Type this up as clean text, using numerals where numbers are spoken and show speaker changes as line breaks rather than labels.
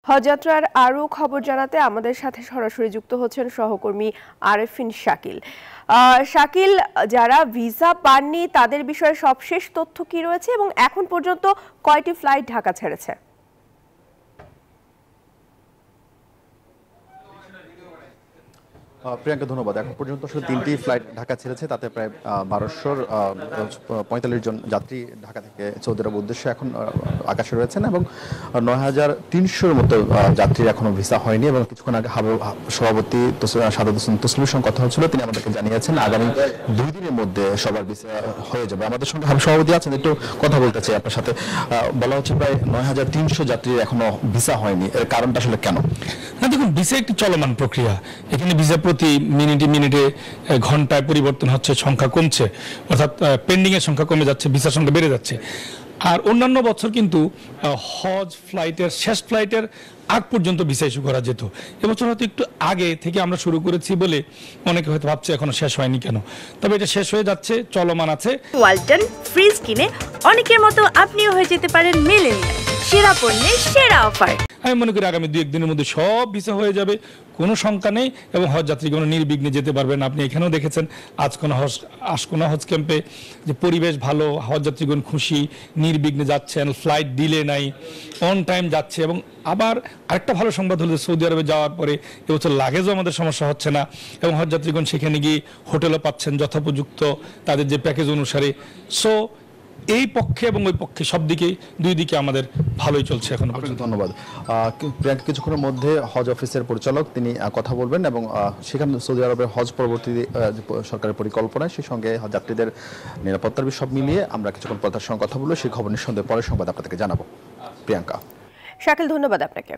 হজযাত্রার আরও খবর জানাতে আমাদের সাথে সরাসরি যুক্ত হচ্ছেন সহকর্মী আরেফিন শাকিল। শাকিল, যারা ভিসা পাননি তাদের বিষয়ে সবশেষ তথ্য কি রয়েছে এবং এখন পর্যন্ত কয়টি ফ্লাইট ঢাকা ছেড়েছে?
প্রিয়াঙ্কা, ধন্যবাদ। এখন পর্যন্ত আসলে 3টি ফ্লাইট ঢাকা ছেড়েছে, তাতে প্রায় 1245 জন যাত্রী ঢাকা থেকে সৌদি আরব উদ্দেশ্যে এখন আকাশে রয়েছেন এবং 9300-র মতো যাত্রীর এখনো ভিসা হয়নি। এবং কিছুক্ষণ আগে সভাপতি সাদাত হোসেন তসলিমের সঙ্গে কথা হচ্ছিল, তিনি আমাদেরকে জানিয়েছেন আগামী 2 দিনের মধ্যে সবার ভিসা হয়ে যাবে। আমাদের সঙ্গে সভাপতি আছেন, একটু কথা বলতে চাই আপনার সাথে। বলা হচ্ছে প্রায় 9300 যাত্রীর এখনো ভিসা হয়নি, এর কারণটা আসলে কেন?
না, দেখুন, ভিসা একটি চলমান প্রক্রিয়া। এখানে ভিসা প্রতি মিনিটে ঘন্টায় পরিবর্তন হচ্ছে, সংখ্যা কমছে, অর্থাৎ পেন্ডিং এর সংখ্যা কমে যাচ্ছে, ভিসার সংখ্যা বেড়ে যাচ্ছে। আর অন্যান্য বছর কিন্তু হজ ফ্লাইটের শেষ ফ্লাইটের আগ পর্যন্ত ভিসা ইস্যু করা যেত। এবছর হয়তো একটু আগে থেকে আমরা শুরু করেছি বলে অনেকে হয়তো ভাবছে এখনো শেষ হয়নি কেন, তবে এটা শেষ হয়ে যাচ্ছে, চলমান আছে।
ওয়ালটন ফ্রিজ কিনে অনেকের মতো আপনিও হয়ে যেতে পারেন মিলেনিয়াল। সেরা পণ্যের সেরা অফার।
আমি মনে করি আগামী 2-1 দিনের মধ্যে সব ভিসা হয়ে যাবে, কোনো শঙ্কা নেই, এবং হজ যাত্রীগণ নির্বিঘ্নে যেতে পারবেন। আপনি এখানেও দেখেছেন আশকোনা হজ ক্যাম্পে যে পরিবেশ ভালো, হজ যাত্রীগণ খুশি, নির্বিঘ্নে যাচ্ছেন, ফ্লাইট ডিলে নাই, অন টাইম যাচ্ছে। এবং আবার আরেকটা ভালো সংবাদ হলো সৌদি আরবে যাওয়ার পরে এবছর লাগেজও আমাদের সমস্যা হচ্ছে না, এবং হজ যাত্রীগণ সেখানে গিয়ে হোটেলও পাচ্ছেন যথোপযুক্ত তাদের যে প্যাকেজ অনুসারে। সো এই পক্ষে এবং ওই পক্ষে সব দিকেই, দুই দিকে আমাদের ভালোই চলছে এখন পর্যন্ত।
ধন্যবাদ। প্রিয়াঙ্কা, কিছুক্ষণের মধ্যে হজ অফিসের পরিচালক তিনি কথা বলবেন এবং সেখানে সৌদি আরবের হজ পরবর্তী সরকারের পরিকল্পনায় সেই সঙ্গে যাত্রীদের নিরাপত্তার বিষয় সব মিলিয়ে আমরা কিছুক্ষণ পর তার সঙ্গে কথা বলবো। সেই খবর নিঃসন্দেহে পরের সংবাদ আপনাদেরকে জানাবো। প্রিয়াঙ্কা।
শাকিল, ধন্যবাদ আপনাকে।